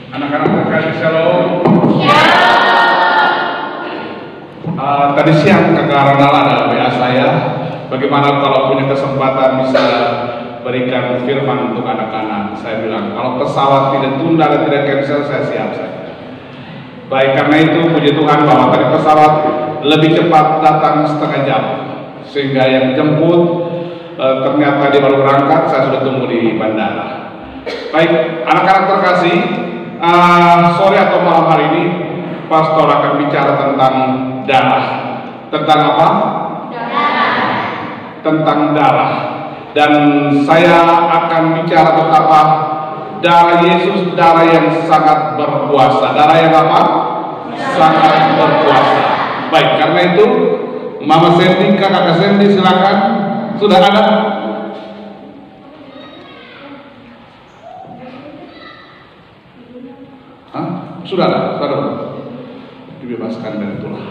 Anak-anak terkasih, shalom. Ya. Tadi siang Kakak Ronald ada WA saya, bagaimana kalau punya kesempatan bisa berikan firman untuk anak-anak. Saya bilang, kalau pesawat tidak tunda dan tidak cancel, saya siap saja. Baik, karena itu puji Tuhan bahwa tadi pesawat lebih cepat datang setengah jam, sehingga yang jemput ternyata dia baru berangkat, saya sudah tunggu di bandara. Baik, anak-anak terkasih, sore atau malam hari ini pastor akan bicara tentang darah. Tentang apa? Darah. Tentang darah. Dan saya akan bicara tentang apa? Darah Yesus, darah yang sangat berkuasa. Darah yang apa? Sangat berkuasa. Baik, karena itu Mama Sandy, Kakak Sandy, silakan. Sudah ada? Hah? Sudah ada? Sudah ada? Dibebaskan dari itulah.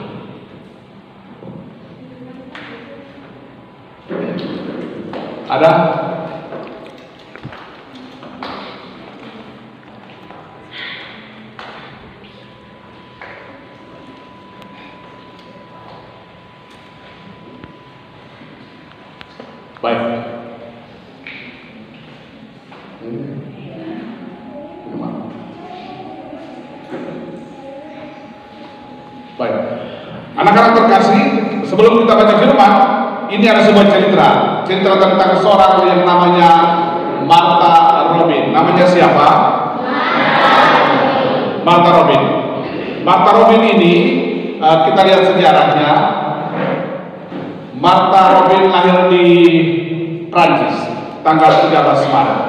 Ada? Baik. Baik. Anak-anak terkasih, sebelum kita baca firman, ini ada sebuah cerita tentang seorang yang namanya Martha Robin. Namanya siapa? Martha Robin. Martha Robin ini kita lihat sejarahnya. Martha Robin lahir di Prancis tanggal 13 Maret.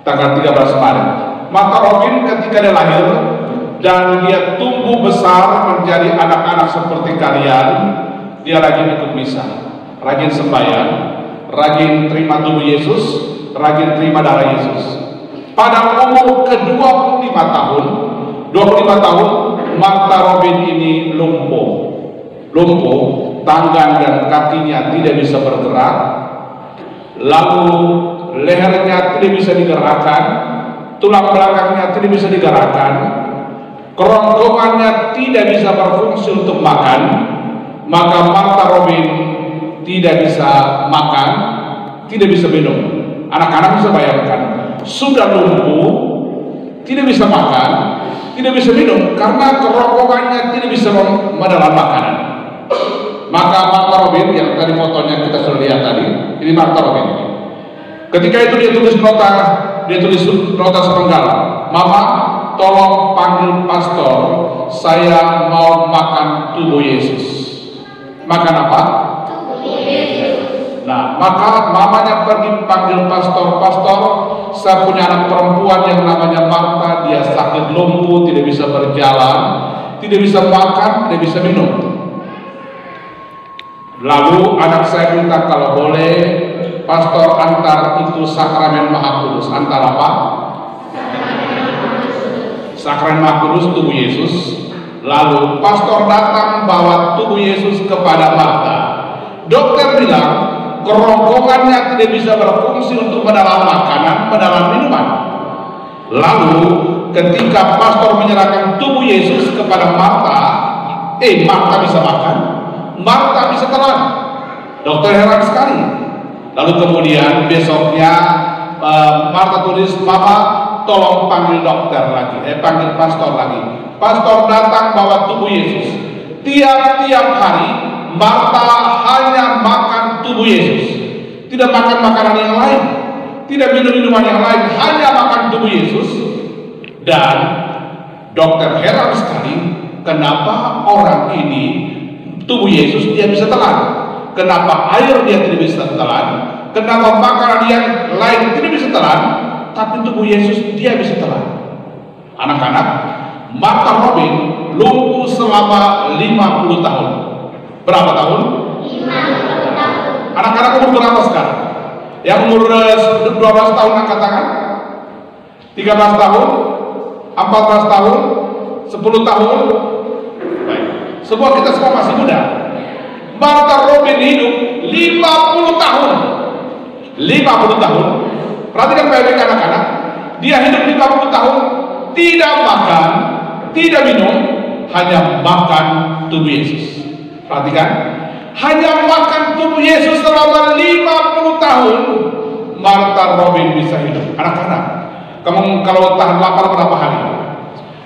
Tanggal 13 Maret. Martha Robin ketika dia lahir dan dia tumbuh besar menjadi anak-anak seperti kalian, dia rajin ikut misa, rajin sembahyang, rajin terima tubuh Yesus, rajin terima darah Yesus. Pada umur ke-25 tahun, Martha Robin ini lumpuh, tangan dan kakinya tidak bisa bergerak, lalu lehernya tidak bisa digerakkan, tulang belakangnya tidak bisa digerakkan, kerongkongannya tidak bisa berfungsi untuk makan. Maka Martha Robin tidak bisa makan, tidak bisa minum. Anak-anak bisa bayangkan, sudah lumpuh, tidak bisa makan, tidak bisa minum karena kerongkongannya tidak bisa menelan makanan. Maka Martha Robin, yang tadi fotonya kita sudah lihat tadi, ini Martha Robin ini. Ketika itu dia tulis nota sepenggal, "Mama, tolong panggil pastor, saya mau makan tubuh Yesus." Makan apa? Tubuh Yesus. Nah, maka mamanya pergi panggil pastor, saya punya anak perempuan yang namanya Martha, dia sakit lumpuh, tidak bisa berjalan, tidak bisa makan, tidak bisa minum. Lalu anak saya minta kalau boleh pastor antar itu sakramen Maha Kudus. Antar apa? Sakramen Maha Kudus, tubuh Yesus. Lalu pastor datang bawa tubuh Yesus kepada Martha. Dokter bilang kerongkongannya tidak bisa berfungsi untuk menelan makanan, menelan minuman. Lalu ketika pastor menyerahkan tubuh Yesus kepada Martha, Martha bisa makan, Martha bisa telan. Dokter heran sekali. Lalu kemudian besoknya Martha tulis, "Mama, tolong panggil dokter lagi, panggil pastor lagi." Pastor datang bawa tubuh Yesus. Tiap-tiap hari Martha hanya makan tubuh Yesus, tidak makan makanan yang lain, tidak minum minuman yang lain, hanya makan tubuh Yesus. Dan dokter heran sekali, kenapa orang ini tubuh Yesus dia bisa telan, kenapa air dia tidak bisa telan, kenapa makanan yang lain tidak bisa telan, tapi tubuh Yesus dia bisa telan. Anak-anak, Martha Robin lumpuh selama 50 tahun. Berapa tahun? 50 tahun. Anak-anak umur berapa sekarang? Yang umur 12 tahun angkat tangan? 13 tahun? 14 tahun? 10 tahun? Baik. Semua kita semua masih muda. Martha Robin hidup 50 tahun. 50 tahun. Perhatikan baik-baik anak-anak. Dia hidup 50 tahun tidak makan, tidak minum, hanya makan tubuh Yesus. Perhatikan, hanya makan tubuh Yesus selama 50 tahun, Martha Robin bisa hidup. Anak-anak, kamu kalau tahan lapar berapa hari?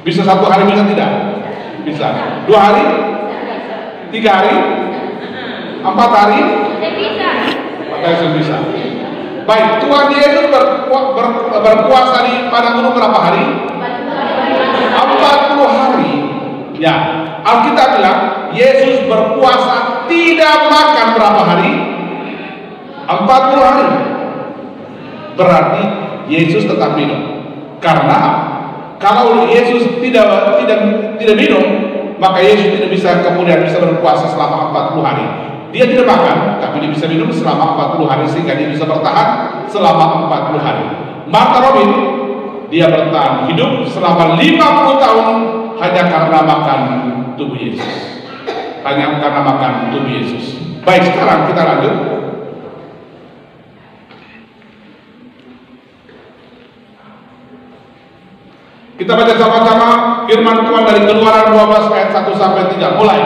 Bisa 1 hari, bisa tidak? Bisa. 2 hari? 3 hari? 4 hari? Bisa. Bisa. Baik, Tuhan Yesus berpuasa di padang gunung berapa hari? 40 hari. Ya, Alkitab bilang Yesus berpuasa tidak makan berapa hari? 40 hari. Berarti Yesus tetap minum. Karena kalau Yesus tidak minum, maka Yesus tidak bisa kemudian bisa berpuasa selama 40 hari. Dia tidak makan, tapi dia bisa minum selama 40 hari sehingga dia bisa bertahan selama 40 hari. Martha Robin, dia bertahan hidup selama 50 tahun hanya karena makan tubuh Yesus. Hanya karena makan tubuh Yesus. Baik, sekarang kita lanjut. Kita baca sama-sama firman Tuhan dari Keluaran 12 ayat 1 sampai 3. Mulai.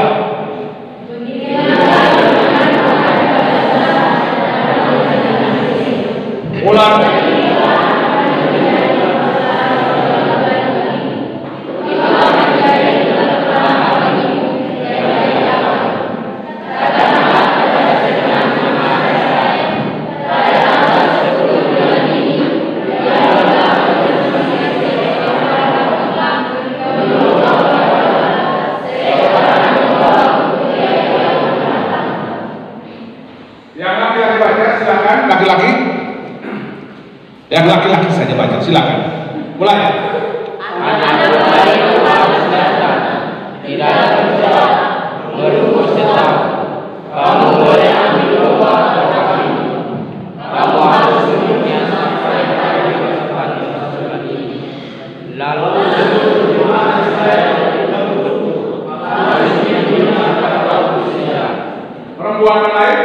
Yang laki-laki saja baca, silakan. Mulai. Tidak berdoa, berumur tetap. Kamu boleh ambil doa tetapi kamu harus minumnya sampai hari keempat. Lalu seluruh jemaat saya harus minumnya pada waktu siang. Perempuan lain.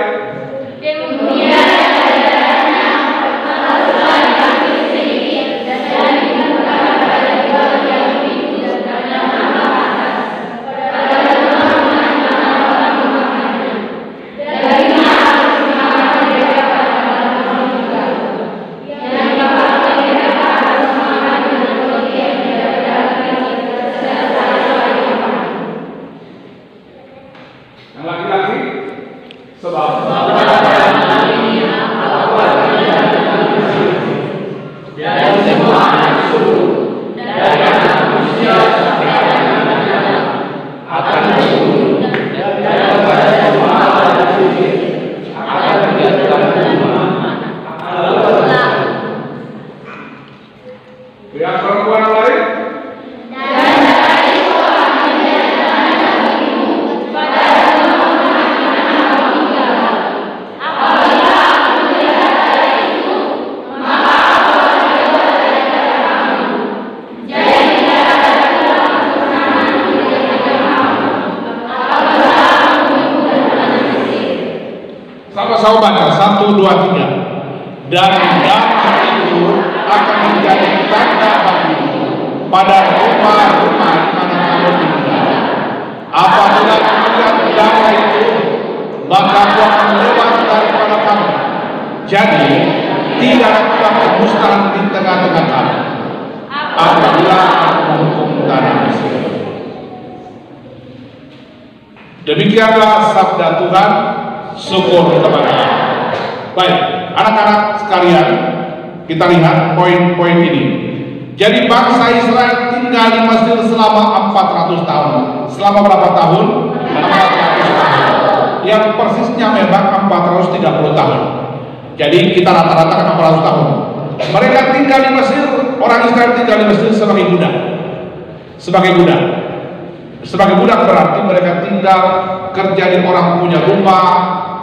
Sama-sama baca 1, 2, 3. Dan darah itu akan menjadi tanda bagimu pada rumah-rumah di mana kamu tinggal. Apabila melihat darah itu, maka aku akan lewat daripada kamu. Jadi tidak ada kemusnahan di tengah-tengah kamu. Apabila aku menghukum tanah Mesir. Demikianlah sabda Tuhan. Syukur kepada Allah. Baik, anak-anak sekalian, kita lihat poin-poin ini. Jadi bangsa Israel tinggal di Mesir selama 400 tahun. Selama berapa tahun? 400 tahun. Yang persisnya memang 430 tahun. Jadi kita rata-rata 400 tahun. Mereka tinggal di Mesir, orang Israel tinggal di Mesir sebagai budak. Sebagai budak. Sebagai budak berarti mereka tinggal kerja di orang punya rumah,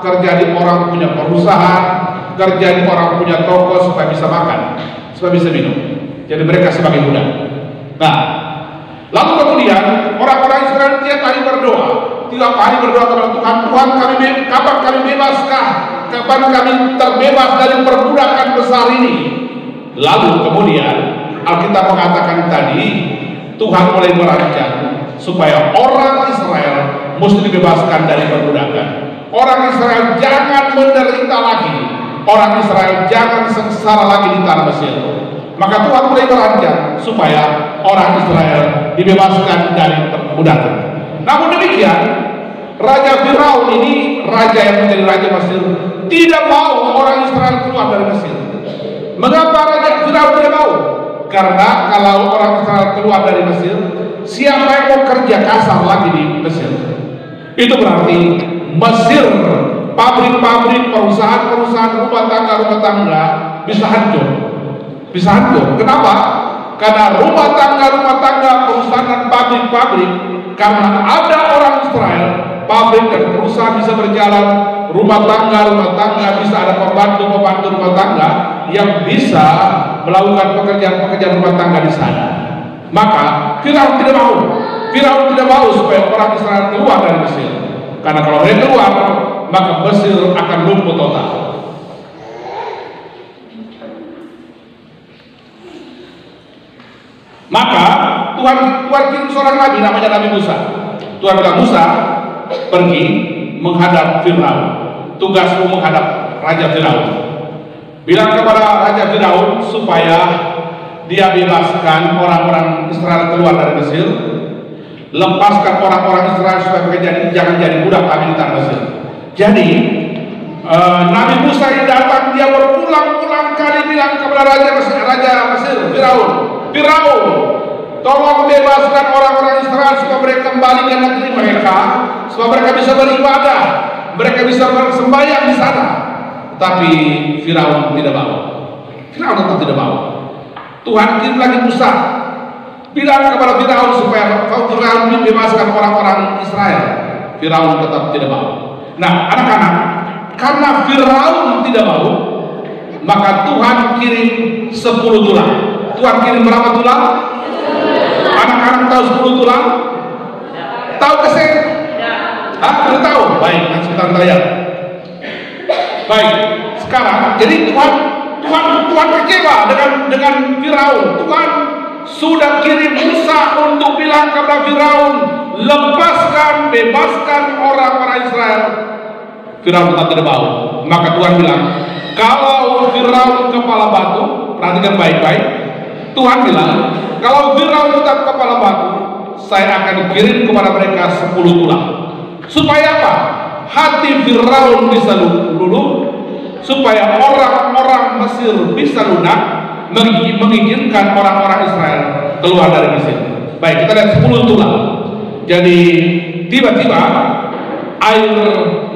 kerja di orang punya perusahaan, kerja di orang punya toko supaya bisa makan, supaya bisa minum. Jadi mereka sebagai budak. Nah, lalu kemudian orang-orang Israel tiap hari berdoa, kepada Tuhan, Tuhan kapan kami bebaskah? Kapan kami terbebas dari perbudakan besar ini? Lalu kemudian Alkitab mengatakan tadi, Tuhan mulai merancang supaya orang Israel mesti dibebaskan dari perbudakan. Orang Israel jangan menderita lagi. Orang Israel jangan sengsara lagi di tanah Mesir. Maka Tuhan mulai merancang supaya orang Israel dibebaskan dari perbudakan. Namun demikian, Raja Firaun ini, raja yang menjadi raja Mesir, tidak mau orang Israel keluar dari Mesir. Mengapa Raja Firaun tidak mau? Karena kalau orang Israel keluar dari Mesir, siapa yang mau kerja kasar lagi di Mesir? Itu berarti Mesir, pabrik-pabrik, perusahaan-perusahaan, rumah tangga bisa hancur. Bisa hancur. Kenapa? Karena rumah tangga, perusahaan dan pabrik-pabrik, karena ada orang Israel, pabrik dan perusahaan bisa berjalan, rumah tangga bisa ada pembantu rumah tangga yang bisa melakukan pekerjaan rumah tangga di sana. Maka Firaun tidak mau supaya orang Israel keluar dari Mesir, karena kalau mereka keluar maka Mesir akan lumpuh total. Maka Tuhan kirim seorang nabi namanya Nabi Musa. Tuhan bilang, Musa, pergi menghadap Firaun. Tugasmu menghadap Raja Firaun. Bilang kepada Raja Firaun supaya dia bebaskan orang-orang Israel keluar dari Mesir, lepaskan orang-orang Israel supaya mereka jangan jadi budak lagi di tanah Mesir. Jadi Nabi Musa yang datang, dia berulang-ulang kali bilang kepada Raja Mesir, Firaun, tolong bebaskan orang-orang Israel supaya mereka kembali ke negeri mereka, supaya mereka bisa beribadah, mereka bisa bersembahyang di sana. Tapi Firaun tidak mau. Firaun tetap tidak mau. Tuhan kirim lagi Musa, bilang kepada Firaun supaya Firaun bebaskan orang-orang Israel. Firaun tetap tidak mau. Nah, anak-anak, karena Firaun tidak mau, maka Tuhan kirim 10 tulah. Tuhan kirim berapa tulang? Anak-anak tahu 10 tulang? Tahu keset? Tidak tahu? Baik, nanti kita lihat. Baik, sekarang jadi Tuhan kecewa dengan Firaun. Tuhan sudah kirim Musa untuk bilang kepada Firaun, bebaskan orang-orang Israel. Firaun tetap tidak mau. Maka Tuhan bilang, kalau Firaun kepala batu, perhatikan baik-baik. Tuhan bilang, kalau Firaun tetap kepala batu, saya akan kirim kepada mereka 10 tulang. Supaya apa? Hati Firaun bisa luluh, supaya orang-orang Mesir bisa lunak, mengizinkan orang-orang Israel keluar dari Mesir. Baik, kita lihat 10 tulang. Jadi tiba-tiba air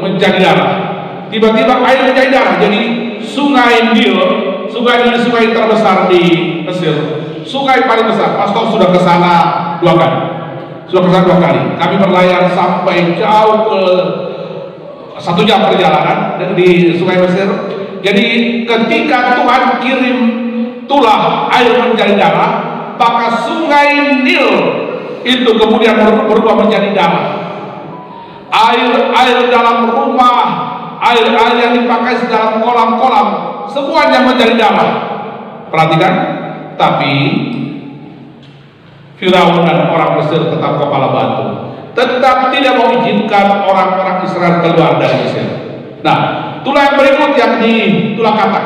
menjadi darah. Tiba-tiba air menjadi darah. Jadi sungai Nil terbesar di Mesir, sungai paling besar. Pastor sudah ke sana 2 kali. Kami berlayar sampai jauh ke 1 jam perjalanan di sungai Mesir. Jadi ketika Tuhan kirim tulah air menjadi darah, maka sungai Nil itu kemudian berubah menjadi darah. Air dalam rumah, air yang dipakai dalam kolam-kolam, semuanya menjadi darah. Perhatikan, tapi Firaun dan orang Mesir tetap kepala batu, tetap tidak mengizinkan orang-orang Israel keluar dari Mesir. Nah, tulah yang berikut yang di tulah katak.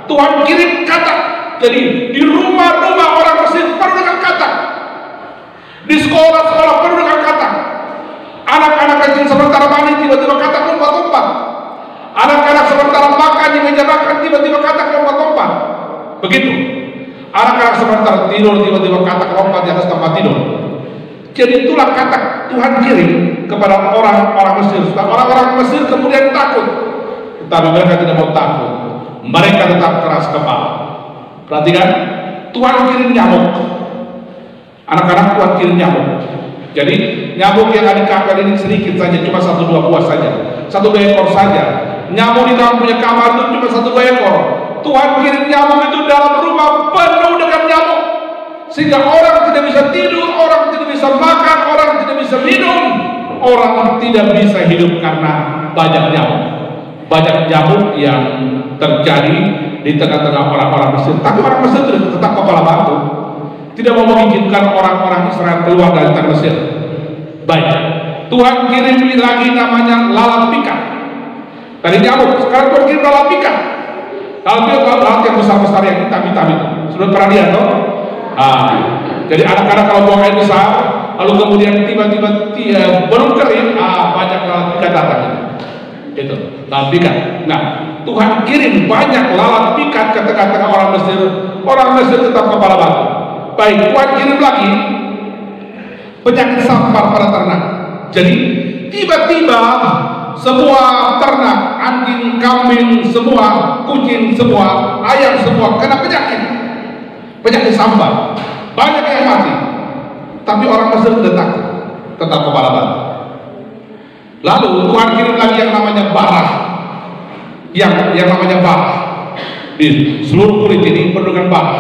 Tuhan kirim katak. Jadi di rumah-rumah orang Mesir penuh dengan katak. Di sekolah-sekolah penuh dengan katak. Anak-anak kecil sementara mandi tiba-tiba katak lompat-lompat. Anak-anak sementara makan di meja makan tiba-tiba katak lompat-lompat. Begitu. Anak-anak sementara tidur tiba-tiba katak lompat di atas tempat tidur. Jadi itulah katak Tuhan kirim kepada orang-orang Mesir. Orang-orang Mesir kemudian takut, tetapi mereka tidak mau takut. Mereka tetap keras kepala. Perhatikan, Tuhan kirim nyamuk. Anak-anak Tuhan kirim nyamuk. Jadi nyamuk yang ada di kamar ini sedikit saja, cuma 1-2 buah saja, 1-2 ekor saja. Nyamuk di dalam punya kamar itu cuma 1-2 ekor. Tuhan kirim nyamuk itu dalam rumah penuh dengan nyamuk, sehingga orang tidak bisa tidur, orang tidak bisa makan, orang tidak bisa minum, orang tidak bisa hidup karena banyak nyamuk yang terjadi di tengah-tengah orang-orang Mesir. Tapi orang Mesir tetap kepala batu. tidak mau mengizinkan orang-orang Israel keluar dari tanah Mesir. Baik, Tuhan kirim lagi namanya lalat pikat. Tadi nyamuk, sekarang Tuhan kirim lalat pikat. Lalat yang besar-besar yang hitam-hitam itu. Sudah pernah lihat toh? Jadi anak-anak kalau buang air besar, lalu kemudian tiba-tiba belum kering, banyak lalat pikat datang. Itu lalat pikat. Nah, Tuhan kirim banyak lalat pikat ke tengah-tengah orang Mesir. Orang Mesir tetap kepala batu. Baik, Tuhan kirim lagi penyakit sampar pada ternak. Jadi tiba-tiba semua ternak, anjing, kambing, semua kucing, semua ayam, semua kena penyakit sampar. Banyak yang mati. Tapi orang Mesir tidak takut, tetap kepala batu. Lalu Tuhan kirim lagi yang namanya barah, yang namanya barah. Di seluruh kulit ini penuh dengan barah.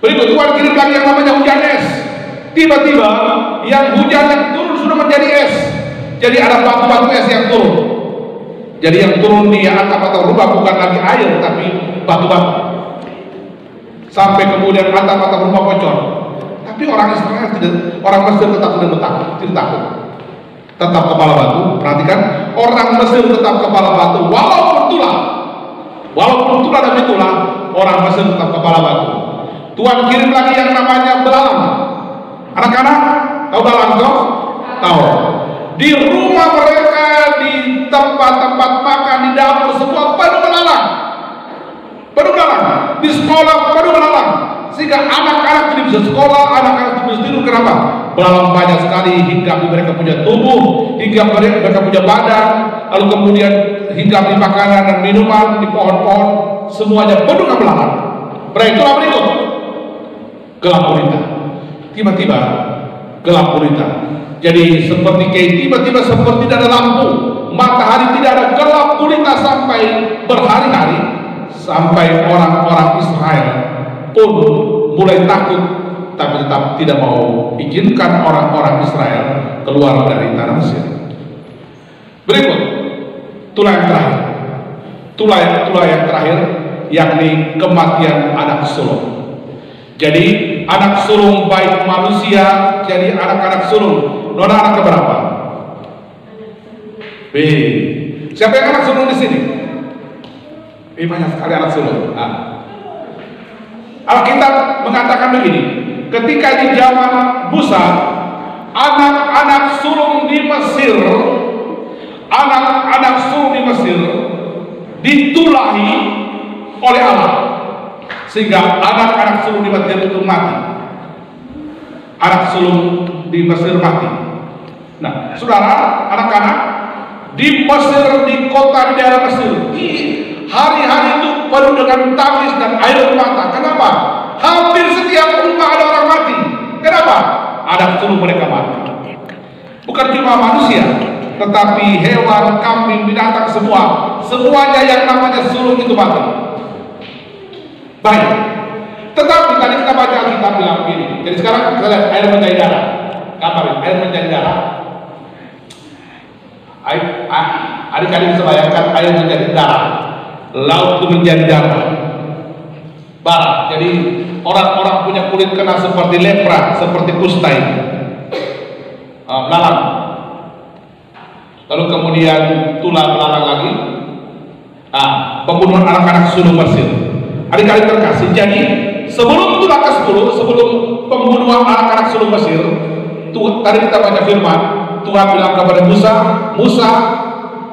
Berikut Tuhan kirim lagi yang namanya hujan es. Tiba-tiba yang hujan yang turun sudah menjadi es. Jadi ada batu-batu es yang turun. Jadi yang turun di atap atau rumah bukan lagi air tapi batu-batu. Sampai kemudian atap atau rumah bocor. Tapi orang Israel tidak, orang Mesir tetap tidak takut. Tetap kepala batu. Perhatikan, orang Mesir tetap kepala batu walaupun tulah demi tulah, orang Mesir tetap kepala batu. Tuhan kirim lagi yang namanya belalang. Anak-anak tahu belalang toh? Tahu. Di rumah mereka, di tempat-tempat makan, di dapur, semua penuh belalang. Di sekolah penuh belalang. Sehingga anak-anak tidak bisa sekolah, anak-anak tidak bisa tidur. Kenapa? Belalang banyak sekali hingga mereka punya tubuh, hingga mereka punya badan, lalu kemudian hingga di makanan dan minuman, di pohon-pohon, semuanya penuh dengan belalang. Itulah berikut gelap gulita. Tiba-tiba gelap gulita. Jadi seperti tiba-tiba seperti tidak ada lampu, matahari tidak ada, gelap gulita sampai berhari-hari, sampai orang-orang Israel pun mulai takut, tapi tetap tidak mau izinkan orang-orang Israel keluar dari tanah Mesir. Berikut tulah yang terakhir, yakni kematian anak sulung. Jadi anak sulung baik manusia, jadi anak-anak sulung. Nona anak keberapa? B. Siapa yang anak sulung di sini? Banyak sekali anak sulung. Alkitab mengatakan begini, ketika di zaman Musa, anak-anak sulung di Mesir, ditulahi oleh Allah, sehingga anak-anak sulung di Mesir itu mati. Anak sulung di Mesir mati. Nah, saudara, anak-anak di Mesir, di kota di daerah Mesir, hari-hari itu penuh dengan tangis dan air mata. Kenapa? Hampir setiap rumah ada orang mati. Kenapa? Anak sulung mereka mati. Bukan cuma manusia, tetapi hewan, kambing, binatang, semuanya yang namanya sulung itu mati. Baik. Tetapi tadi kita baca Alkitab bilang begini. Jadi sekarang kita lihat air menjadi darah. Kabar air menjadi darah. Adik-adik bisa bayangkan air menjadi darah. Laut itu menjadi darah. Bara. Jadi orang-orang punya kulit kena seperti lepra, seperti kusta ini. Belalang. Lalu kemudian tulah belalang lagi. Pembunuhan anak-anak sulung Mesir. Adik-adik terkasih, jadi sebelum tulah ke-10, sebelum pembunuhan anak-anak sulung Mesir, tadi kita baca firman, Tuhan bilang kepada Musa,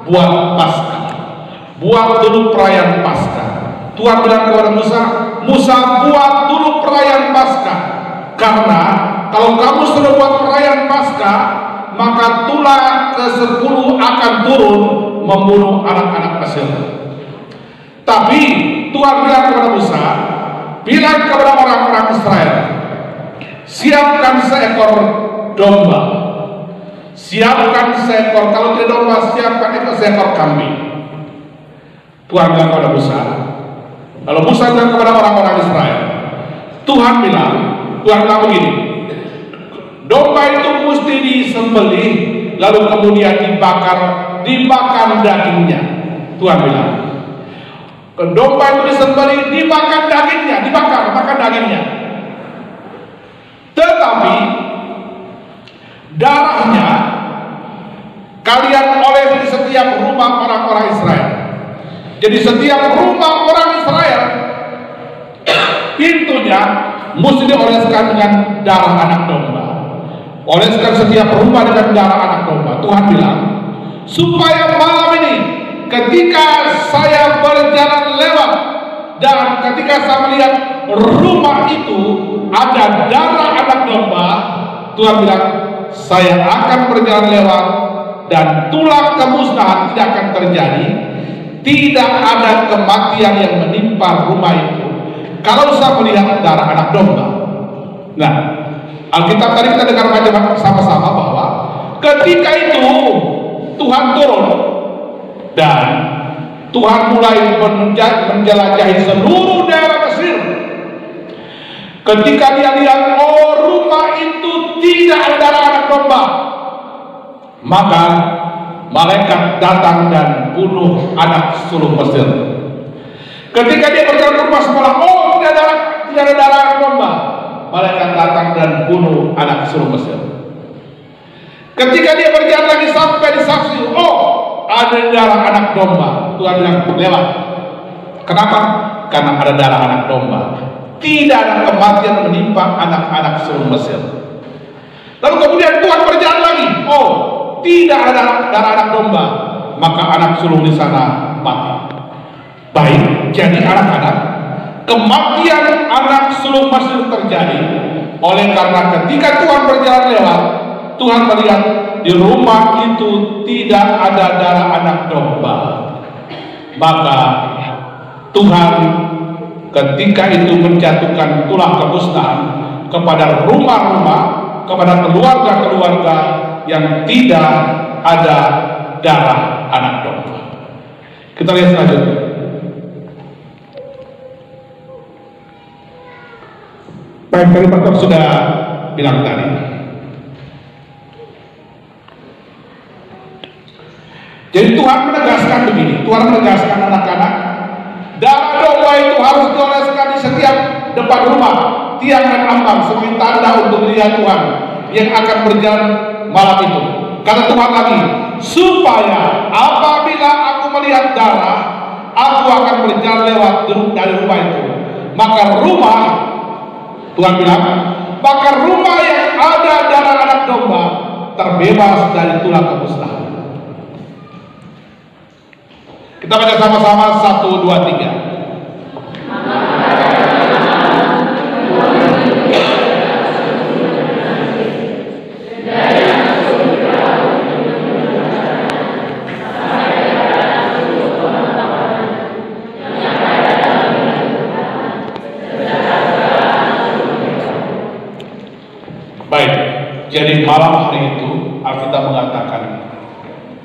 buat Paskah, buat dulu perayaan Paskah. Tuhan bilang kepada Musa, buat dulu perayaan Paskah, karena kalau kamu sudah buat perayaan Paskah, maka tulah ke-10 akan turun membunuh anak-anak Mesir. Tapi Tuhan bilang kepada Musa, bilang kepada orang-orang Israel, siapkan seekor domba, siapkan seekor, kalau tidak domba, siapkan seekor kambing. Tuhan bilang kepada Musa. Lalu Musa bilang kepada orang-orang Israel, Tuhan bilang begini, domba itu mesti disembelih, lalu kemudian dibakar dagingnya. Tuhan bilang, domba itu disembelih, dibakar dagingnya, makan dagingnya. kalian oleh di setiap rumah orang-orang Israel. Jadi setiap rumah orang Israel pintunya mesti dioleskan dengan darah anak domba. Oleskan setiap rumah dengan darah anak domba. Tuhan bilang, supaya malam ini ketika saya berjalan lewat dan ketika saya melihat rumah itu ada darah anak domba, Tuhan bilang, saya akan berjalan lewat dan tulang kemusnahan tidak akan terjadi. Tidak ada kematian yang menimpa rumah itu kalau saya melihat darah anak domba. Nah, Alkitab tadi kita dengar macam sama-sama bahwa ketika itu Tuhan turun dan Tuhan mulai menjelajahi seluruh daerah Mesir. Ketika dia lihat, oh, rumah itu tidak ada darah anak domba, maka malaikat datang dan bunuh anak sulung Mesir. Ketika dia berjalan ke rumah sebelah, oh, tidak ada darah anak domba, malaikat datang dan bunuh anak sulung Mesir. Ketika dia berjalan lagi sampai di saksi, oh, ada darah anak domba, Tuhan bilang, lewat. Kenapa? Karena ada darah anak domba. Tidak ada kematian menimpa anak-anak sulung Mesir. Lalu kemudian Tuhan berjalan lagi, oh, tidak ada darah anak domba, maka anak sulung di sana mati. Baik, jadi anak-anak, kematian anak sulung Mesir terjadi oleh karena ketika Tuhan berjalan lewat, Tuhan melihat di rumah itu tidak ada darah anak domba, maka Tuhan ketika itu menjatuhkan tulang kemusnahan kepada rumah-rumah, kepada keluarga-keluarga yang tidak ada darah anak domba. Kita lihat selanjutnya. Baik, tadi Pastor sudah bilang tadi. Jadi Tuhan menegaskan begini, Tuhan menegaskan anak-anak, darah domba itu harus dioleskan di setiap depan rumah, tiang dan ambang sebagai tanda untuk melihat Tuhan yang akan berjalan malam itu. Kata Tuhan lagi, supaya apabila aku melihat darah, aku akan berjalan lewat dari rumah itu. Maka rumah, Tuhan bilang, maka rumah yang ada darah anak domba terbebas dari tulang kemusnahan. Kita baca sama-sama 1, 2, 3. Baik, jadi malam hari itu Alkitab mengatakan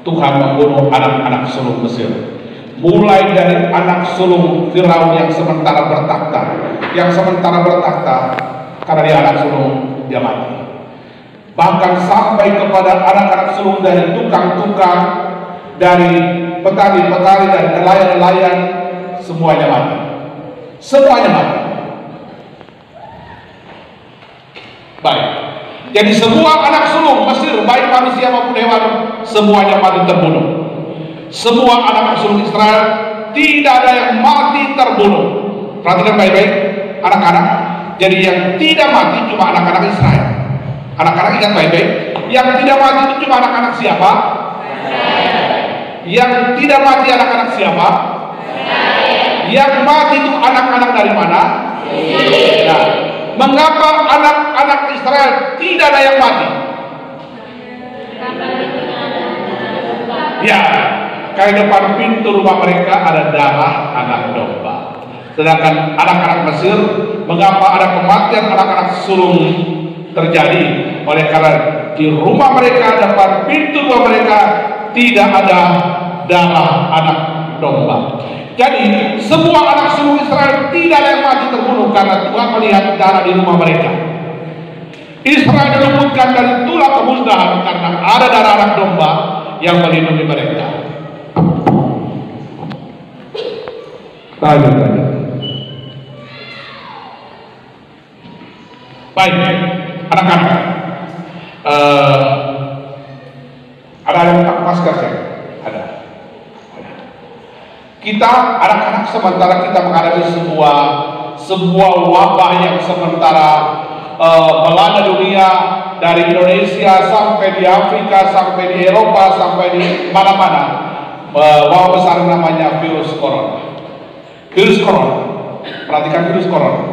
Tuhan membunuh anak-anak sulung Mesir. Mulai dari anak sulung Firaun yang sementara bertakhta, karena dia anak sulung, dia mati. Bahkan sampai kepada anak-anak sulung dari tukang-tukang, dari petani-petani, dari nelayan-nelayan, semuanya mati. Semuanya mati. Baik, jadi semua anak sulung Mesir, baik manusia maupun hewan, semuanya mati terbunuh. Semua anak sulung Israel, tidak ada yang mati terbunuh. Perhatikan baik-baik anak-anak. Jadi yang tidak mati cuma anak-anak Israel. Anak-anak ingat baik-baik, yang tidak mati itu cuma anak-anak siapa? Yang tidak mati anak-anak siapa? Yang mati itu anak-anak dari mana? Nah, mengapa anak-anak Israel tidak ada yang mati? Ya, karena depan pintu rumah mereka ada darah anak domba. Sedangkan anak-anak Mesir, mengapa ada kematian anak-anak sulung terjadi? Oleh karena di rumah mereka, depan pintu rumah mereka tidak ada darah anak domba. Jadi semua anak sulung Israel tidak ada yang mati terbunuh karena Tuhan melihat darah di rumah mereka. Israel diluputkan dari tulang kemusnahan karena ada darah anak domba yang melindungi mereka. Lanjut. Baik, anak-anak. Ada yang tak pas Kita anak-anak sementara kita menghadapi sebuah wabah yang sementara melanda dunia, dari Indonesia sampai di Afrika, sampai di Eropa, sampai di mana-mana. Wabah besar namanya virus corona. Virus corona, perhatikan virus corona.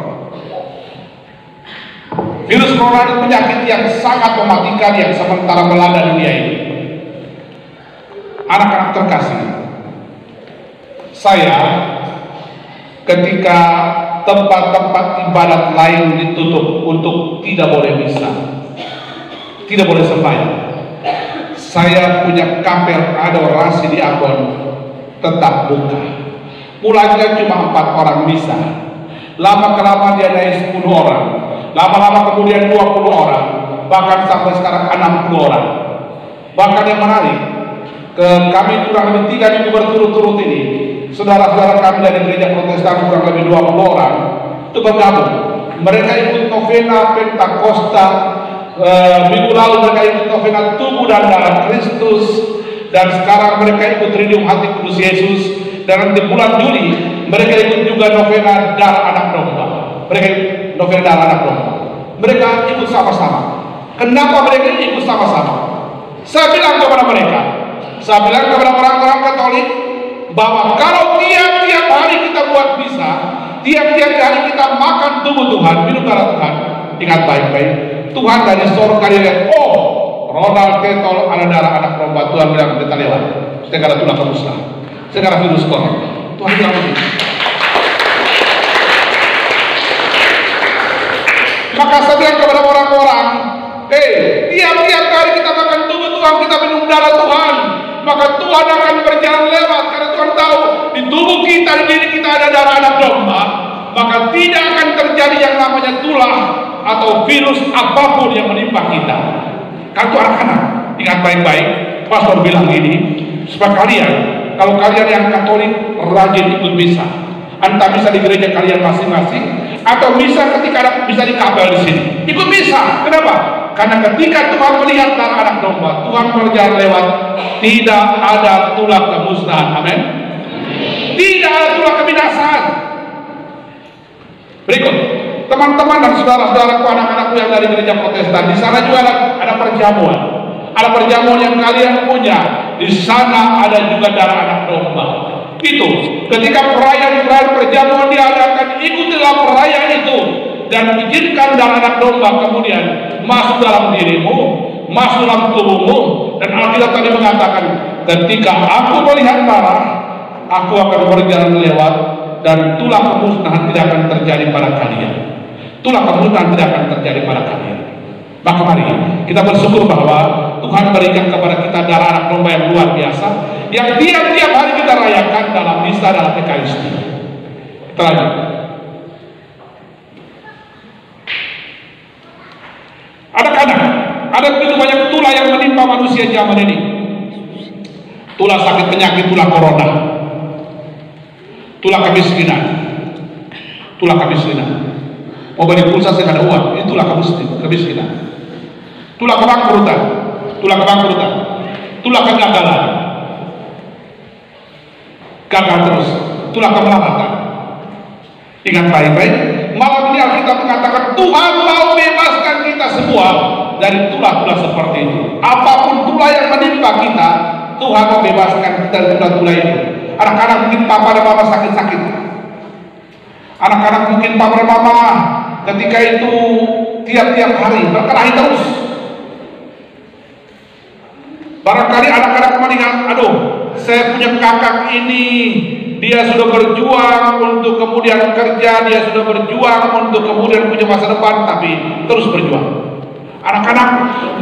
Virus corona itu penyakit yang sangat mematikan yang sementara melanda dunia ini. Anak-anak terkasih, saya ketika tempat-tempat ibadat lain ditutup untuk tidak boleh misa, tidak boleh sembahyang, saya punya kapel adorasi di Ambon tetap buka. Mulanya cuma 4 orang misa, lama-kelamaan dia naik 10 orang, lama-lama kemudian 20 orang, bahkan sampai sekarang 60 orang. Bahkan yang menarik, kami kurang lebih 3 minggu berturut-turut ini, saudara-saudara kami dari gereja Protestan kurang lebih 20 orang itu bergabung. Mereka ikut novena Pentakosta, minggu lalu mereka ikut novena tubuh dan darah Kristus, dan sekarang mereka ikut Triduum Hati Kudus Yesus, dan di bulan Juli mereka ikut juga novena darah anak domba. Mereka ikut novena darah anak domba. Mereka ikut sama-sama. Kenapa mereka ikut sama-sama? Saya bilang kepada mereka, saya bilang kepada orang-orang Katolik bahwa kalau tiap-tiap hari kita buat misa, tiap-tiap hari kita makan tubuh Tuhan, minum darah Tuhan, ingat baik-baik, Tuhan dari surga dia lihat, oh, Ronald Ketol ada darah anak domba. Tuhan bilang kita lewat, segala tulah kemusnah, segala virus corona. Tuhan bilang begitu. Maka saya bilang kepada orang-orang, tiap-tiap kali kita makan tubuh Tuhan, kita minum darah Tuhan, maka Tuhan akan berjalan lewat, karena Tuhan tahu di tubuh kita, di diri kita ada darah anak domba, maka tidak akan terjadi yang namanya tulah atau virus apapun yang menimpa kita. Kartu anak-anak, ingat baik-baik, pastor bilang ini, supaya kalian, kalau kalian yang Katolik rajin ikut misa, entah misa di gereja kalian masing-masing, atau misa ketika ada bisa di kapel di sini, ikut misa. Kenapa? Karena ketika Tuhan melihat darah anak domba, Tuhan berjalan lewat, tidak ada tulah kemusnahan. Amin. Tidak ada tulah kebinasaan. Berikut, teman-teman dan saudara-saudaraku, anak-anakku yang dari gereja Protestan, di sana juga ada perjamuan. Ada perjamuan yang kalian punya. Di sana ada juga darah anak domba. Itu ketika perayaan perjamuan diadakan, ikutilah perayaan itu dan izinkan darah anak domba kemudian masuk dalam dirimu, masuk dalam tubuhmu. Dan Alkitab tadi mengatakan, ketika aku melihat darah, aku akan berjalan lewat, dan tulah kemusnahan tidak akan terjadi pada kalian. Tulah kemusnahan tidak akan terjadi pada kalian. Maka mari kita bersyukur bahwa Tuhan berikan kepada kita darah anak domba yang luar biasa, yang tiap-tiap hari kita rayakan dalam misa, dalam Ekaristi. Kita lanjut. Anak-anak, ada begitu banyak tulah yang menimpa manusia zaman ini. Tulah sakit penyakit, tulah corona, tulah kemiskinan, tulah kemiskinan. Mau beli pulsa saya ada uang, ini tulah kemiskinan. Tulah kebangkrutan, tulah kegagalan, gagal terus, tulah kemelaratan. Ingat baik-baik, malam ini Alkitab mengatakan Tuhan mau bebaskan kita semua dari tulah-tulah seperti itu. Apapun tulah yang menimpa kita, Tuhan mau bebaskan kita dari tulah-tulah itu. Anak-anak mungkin papa dan mama sakit-sakit. Anak-anak mungkin papa dan mama ketika itu tiap-tiap hari berkelahi terus. Barangkali anak-anak melihat, aduh, saya punya kakak ini, dia sudah berjuang untuk kemudian kerja, dia sudah berjuang untuk kemudian punya masa depan, tapi terus berjuang. Anak-anak,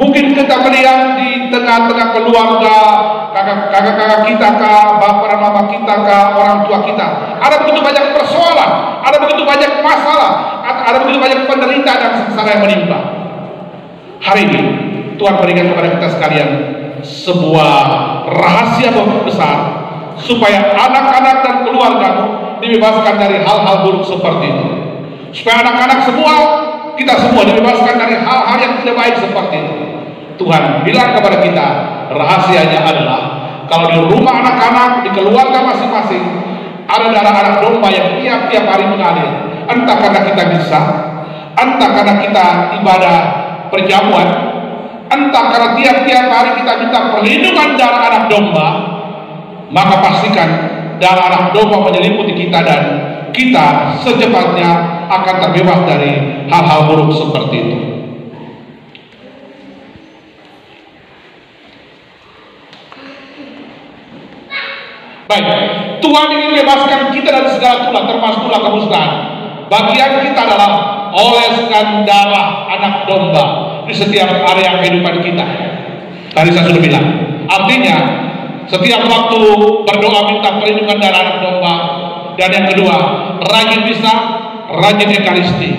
mungkin kita melihat di tengah-tengah keluarga, kakak-kakak kita kah, bapak dan mama kita kah, orang tua kita, ada begitu banyak persoalan, ada begitu banyak masalah, ada begitu banyak penderitaan dan sengsara yang menimpa. Hari ini Tuhan berikan kepada kita sekalian sebuah rahasia besar, supaya anak-anak dan keluargamu dibebaskan dari hal-hal buruk seperti itu. Supaya anak-anak semua, kita semua dibebaskan dari hal-hal yang tidak baik seperti itu. Tuhan bilang kepada kita, rahasianya adalah kalau di rumah anak-anak, di keluarga masing-masing, ada darah anak domba yang tiap-tiap hari mengalir. Entah karena kita bisa, entah karena kita ibadah perjamuan, entah karena tiap-tiap hari kita minta perlindungan darah anak domba, maka pastikan darah anak domba menyelimuti kita dan kita secepatnya akan terbebas dari hal-hal buruk seperti itu. Baik, Tuhan ingin bebaskan kita dari segala tulah, termasuk tulah kemusnahan. Bagian kita adalah oleskan darah anak domba di setiap area kehidupan kita. Tadi saya sudah bilang, artinya setiap waktu berdoa minta perlindungan darah anak domba. Dan yang kedua, rajin misa, rajin ekaristi,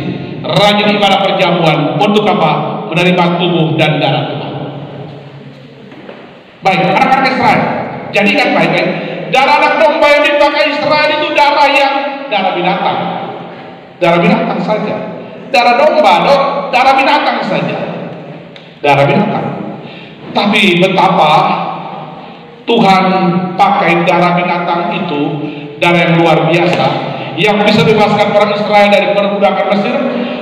rajin ibadah perjamuan. Untuk apa? Menerima tubuh dan darah Tuhan. Baik, anak-anak Israel, jadikan baik-baik. Darah anak domba yang dipakai Israel itu darah binatang. Darah binatang saja. Darah domba, darah binatang saja. Darah binatang. Tapi betapa Tuhan pakai darah binatang itu, darah yang luar biasa, yang bisa bebaskan orang Israel dari perbudakan Mesir.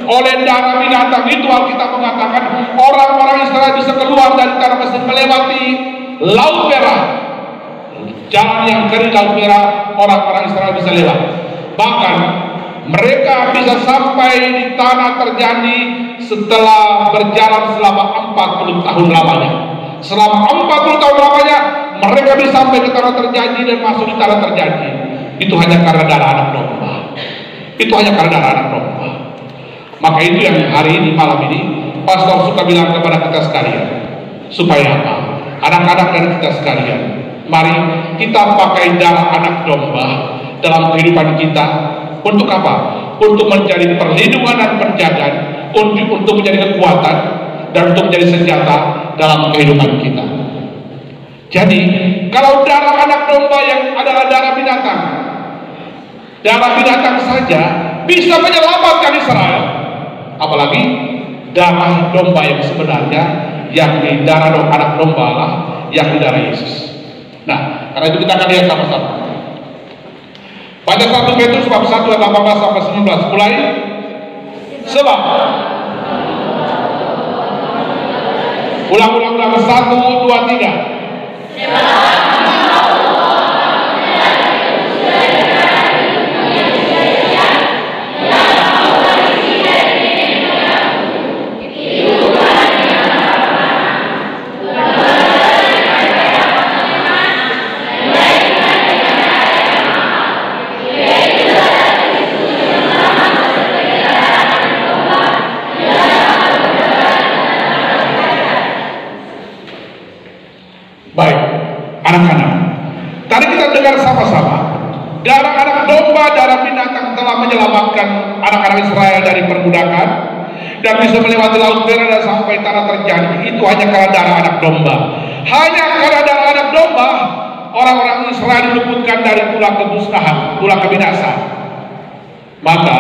Oleh darah binatang itu Alkitab mengatakan orang-orang Israel bisa keluar dari tanah Mesir melewati Laut Merah. Jalan yang kering Laut Merah, orang-orang Israel bisa lewat. Bahkan mereka bisa sampai di tanah terjanji setelah berjalan selama 40 tahun lamanya. Selama 40 tahun lamanya mereka bisa sampai ke tanah terjanji dan masuk di tanah terjanji. Itu hanya karena darah anak domba. Itu hanya karena darah anak domba. Maka itu yang hari ini, malam ini, pastor suka bilang kepada kita sekalian, supaya apa? Anak-anak dan kita sekalian, mari kita pakai darah anak domba dalam kehidupan kita. Untuk apa? Untuk menjadi perlindungan dan penjagaan, untuk menjadi kekuatan dan untuk menjadi senjata dalam kehidupan kita. Jadi, kalau darah anak domba yang adalah darah binatang saja bisa menyelamatkan Israel, apalagi darah domba yang sebenarnya, yakni darah anak domba lah, yakni darah Yesus. Nah, karena itu kita akan lihat sama-sama. Pada 1 Petrus bab 1 ayat 18 sampai 19 mulai. Sebab ulang 1, 2, 3. Baik, anak-anak, tadi kita dengar sama-sama, darah anak domba, darah binatang telah menyelamatkan anak-anak Israel dari perbudakan dan bisa melewati Laut Merah dan sampai tanah terjanji. Itu hanya karena darah anak domba. Hanya karena darah anak domba, orang-orang Israel diluputkan dari tulah kemusnahan, tulah kebinasaan. Maka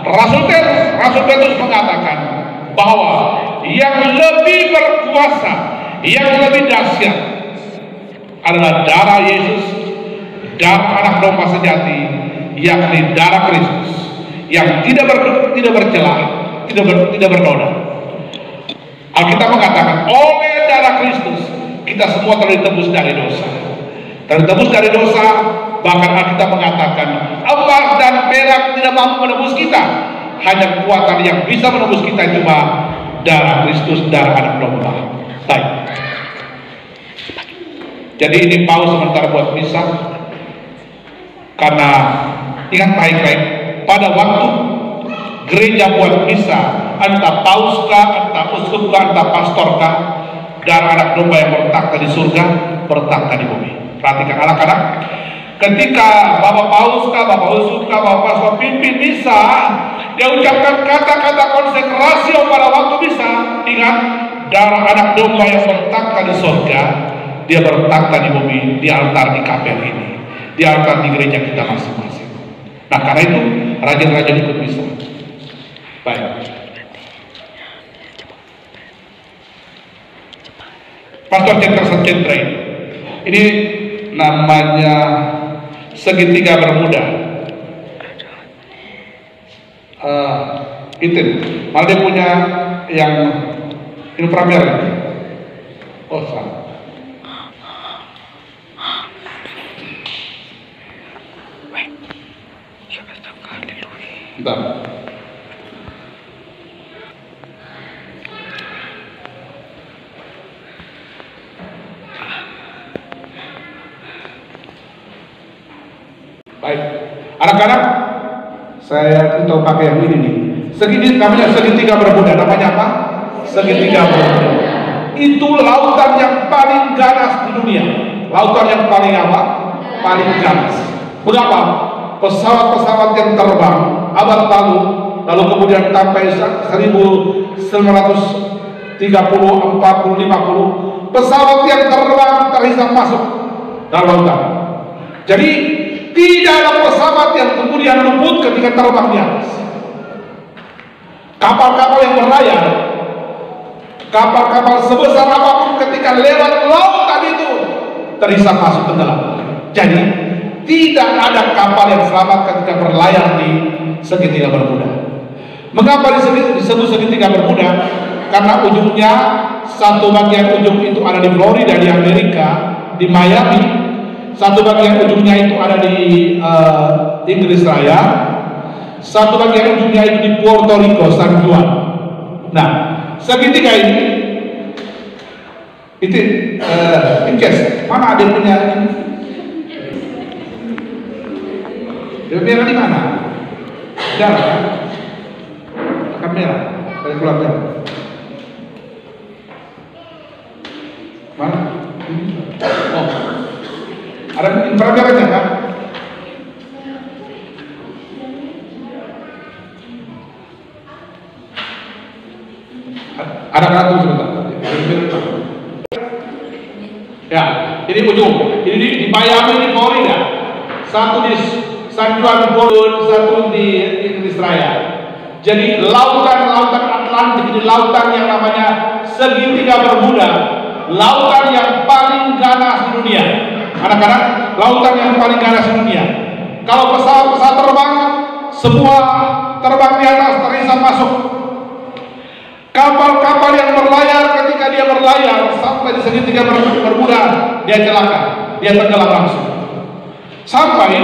Rasul Petrus mengatakan bahwa yang lebih berkuasa, yang lebih dahsyat adalah darah Yesus, darah anak domba sejati, yakni darah Kristus yang tidak bercelah, tidak bernoda. Alkitab mengatakan oleh darah Kristus kita semua telah ditebus dari dosa. Tertebus dari dosa, bahkan Alkitab mengatakan emas dan perak tidak mampu menebus kita. Hanya kekuatan yang bisa menebus kita cuma darah Kristus, darah anak domba. Baik. Jadi ini paus sementara buat misa, karena ingat baik-baik, pada waktu gereja buat misa, entah pauskah, entah uskupkah, entah pastorkah, darah anak domba yang bertakhta di surga, bertakhta di bumi. Perhatikan anak-anak, ketika Bapak pauskah, Bapak uskupkah, Bapak pastor pimpin misa, dia ucapkan kata-kata konsekrasi pada waktu misa. Ingat, darah anak domba yang bertakhta di surga, dia bertakhta di bumi, di altar di kapel ini, di altar di gereja kita masing-masing. Nah, karena itu rajin-rajin ikut misa. Baik. Pastor Centra ini namanya segitiga Bermuda. Itu malah dia punya yang inframerah. Oh salah. Bentar. Baik, anak-anak, saya tahu pakai yang ini nih. Namanya segitiga Bermuda. Namanya apa? Segitiga Bermuda. Itu lautan yang paling ganas di dunia. Lautan yang paling apa? Paling ganas. Berapa? Pesawat-pesawat yang terbang abad lalu kemudian sampai 1930, 40, 50 pesawat yang terbang terhisap masuk dalam lautan. Jadi tidak ada pesawat yang kemudian luput ketika terbang di atas. Kapal-kapal yang berlayar, kapal-kapal sebesar apapun ketika lewat lautan itu terhisap masuk tenggelam. Jadi tidak ada kapal yang selamat ketika berlayar di segitiga Bermuda. Mengapa disebut segitiga Bermuda? Karena ujungnya, satu bagian ujung itu ada di Florida di Amerika, di Miami. Satu bagian ujungnya itu ada di Inggris Raya. Satu bagian ujungnya itu di Puerto Rico, San Juan. Nah, segitiga ini itu Inkes, mana ada punya ini? Merah di mana? Darah kan? Akan merah dari keluar darah. Mana? Oh, ada inframerahnya kan? Ada kartu sebentar. Ya, ini ujung. Ini di Miami, di Florida. Satu di San Juan, satu di Inggris Raya. Jadi lautan Atlantik ini lautan yang namanya segitiga Bermuda, lautan yang paling ganas di dunia. Anak-anak, lautan yang paling ganas di dunia. Kalau pesawat terbang, semua terbang di atas terhisap masuk. Kapal-kapal yang berlayar, ketika dia berlayar sampai di segitiga Bermuda, dia celaka, dia tenggelam langsung. Sampai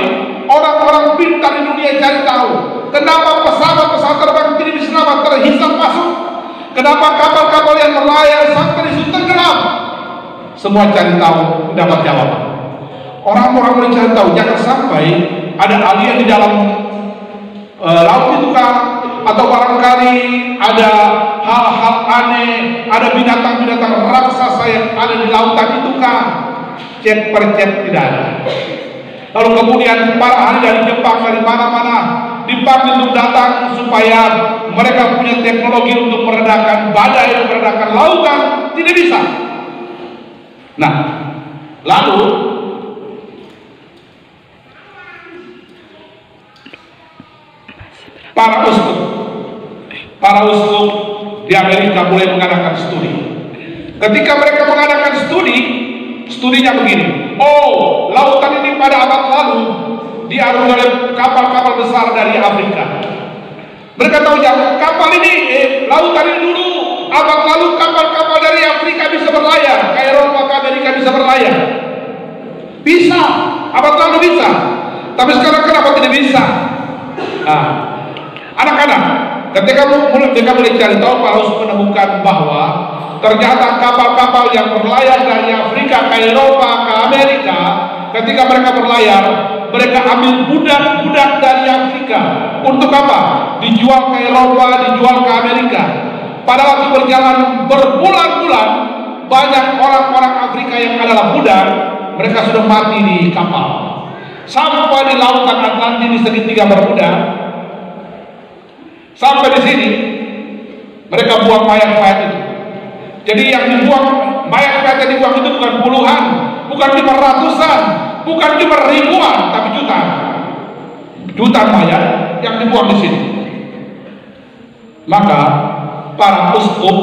orang-orang pintar di dunia cari tahu kenapa pesawat terbang tidak bisa selamat terhisap masuk, kenapa kapal-kapal yang berlayar sampai di situ tenggelam. Semua cari tahu, dapat jawaban. Orang-orang mencari tahu, jangan sampai ada alien di dalam laut itu kan, atau barangkali ada hal-hal aneh, ada binatang-binatang raksasa yang ada di lautan itu kan. Cek per cek tidak ada. Lalu kemudian para ahli dari Jepang, dari mana-mana dipanggil untuk datang supaya mereka punya teknologi untuk meredakan badai, meredakan lautan. Tidak bisa. Nah, lalu para uskup di Amerika mulai mengadakan studi. Ketika mereka mengadakan studinya begini. Oh, lautan ini pada abad lalu diarungi oleh kapal-kapal besar dari Afrika. Mereka tahu jangan kapal ini, lautan ini dulu abad lalu kapal-kapal dari Afrika bisa berlayar, ke Eropa, ke Amerika bisa berlayar. Bisa, abad lalu bisa. Tapi sekarang kenapa tidak bisa? Nah, anak-anak, ketika mereka mulai cari tahu, harus menemukan bahwa ternyata kapal-kapal yang berlayar dari Afrika ke Eropa, ke Amerika, ketika mereka berlayar, mereka ambil budak-budak dari Afrika. Untuk apa? Dijual ke Eropa, dijual ke Amerika. Pada waktu berjalan berbulan-bulan, banyak orang-orang Afrika yang adalah budak, mereka sudah mati di kapal. Sampai di lautan Atlantik di segitiga Bermuda, sampai di sini, mereka buang mayat-mayat itu. Jadi yang dibuang, mayat-mayat yang dibuang itu bukan puluhan, bukan cuma ratusan, bukan cuma ribuan, tapi jutaan mayat yang dibuang di sini. Maka para uskup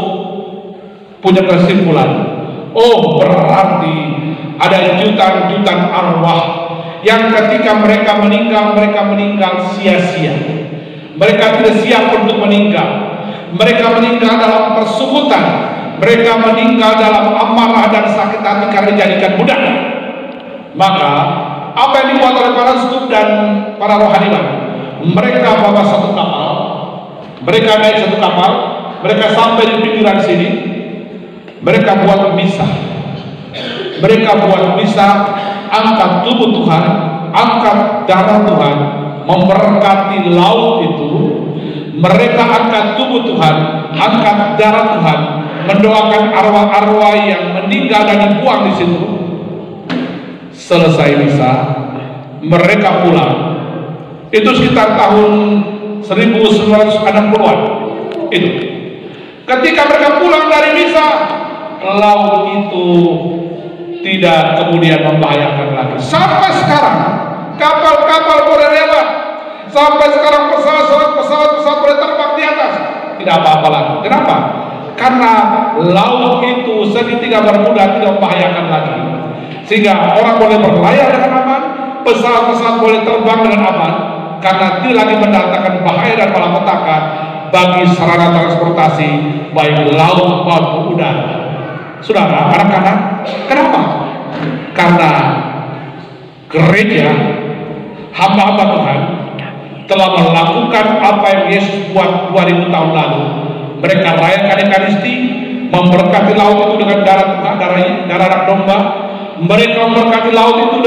punya kesimpulan, oh berarti ada jutaan-jutaan arwah yang ketika mereka meninggal sia-sia. Mereka tidak siap untuk meninggal. Mereka meninggal dalam persekutan. Mereka meninggal dalam amarah dan sakit hati karena dijadikan budak. Maka apa yang dibuat oleh para skup dan para rohaniwan, mereka bawa satu kapal, mereka naik satu kapal, mereka sampai di pinggiran sini, mereka buat misa. Mereka buat misa, angkat tubuh Tuhan, angkat darah Tuhan, memberkati laut itu. Mereka angkat tubuh Tuhan, angkat darah Tuhan, mendoakan arwah-arwah yang meninggal dan dibuang di situ. Selesai misa, mereka pulang. Itu sekitar tahun 1960-an. Itu. Ketika mereka pulang dari misa, laut itu tidak kemudian membahayakan lagi. Sampai sekarang kapal-kapal boleh lewat. Sampai sekarang pesawat boleh terbang di atas. Tidak apa-apa lagi. Kenapa? Karena laut itu segitiga bermuda, tidak membahayakan lagi. Sehingga orang boleh berlayar dengan aman, pesawat-pesawat boleh terbang dengan aman, karena tidak lagi mendatangkan bahaya dan malapetaka bagi sarana transportasi baik laut maupun udara. Saudara, anak-anak, kenapa? Karena gereja, hamba-hamba Tuhan telah melakukan apa yang Yesus buat 2000 tahun lalu. Mereka rayakan Ekaristi, memberkati laut itu dengan darah anak domba. Mereka memberkati laut itu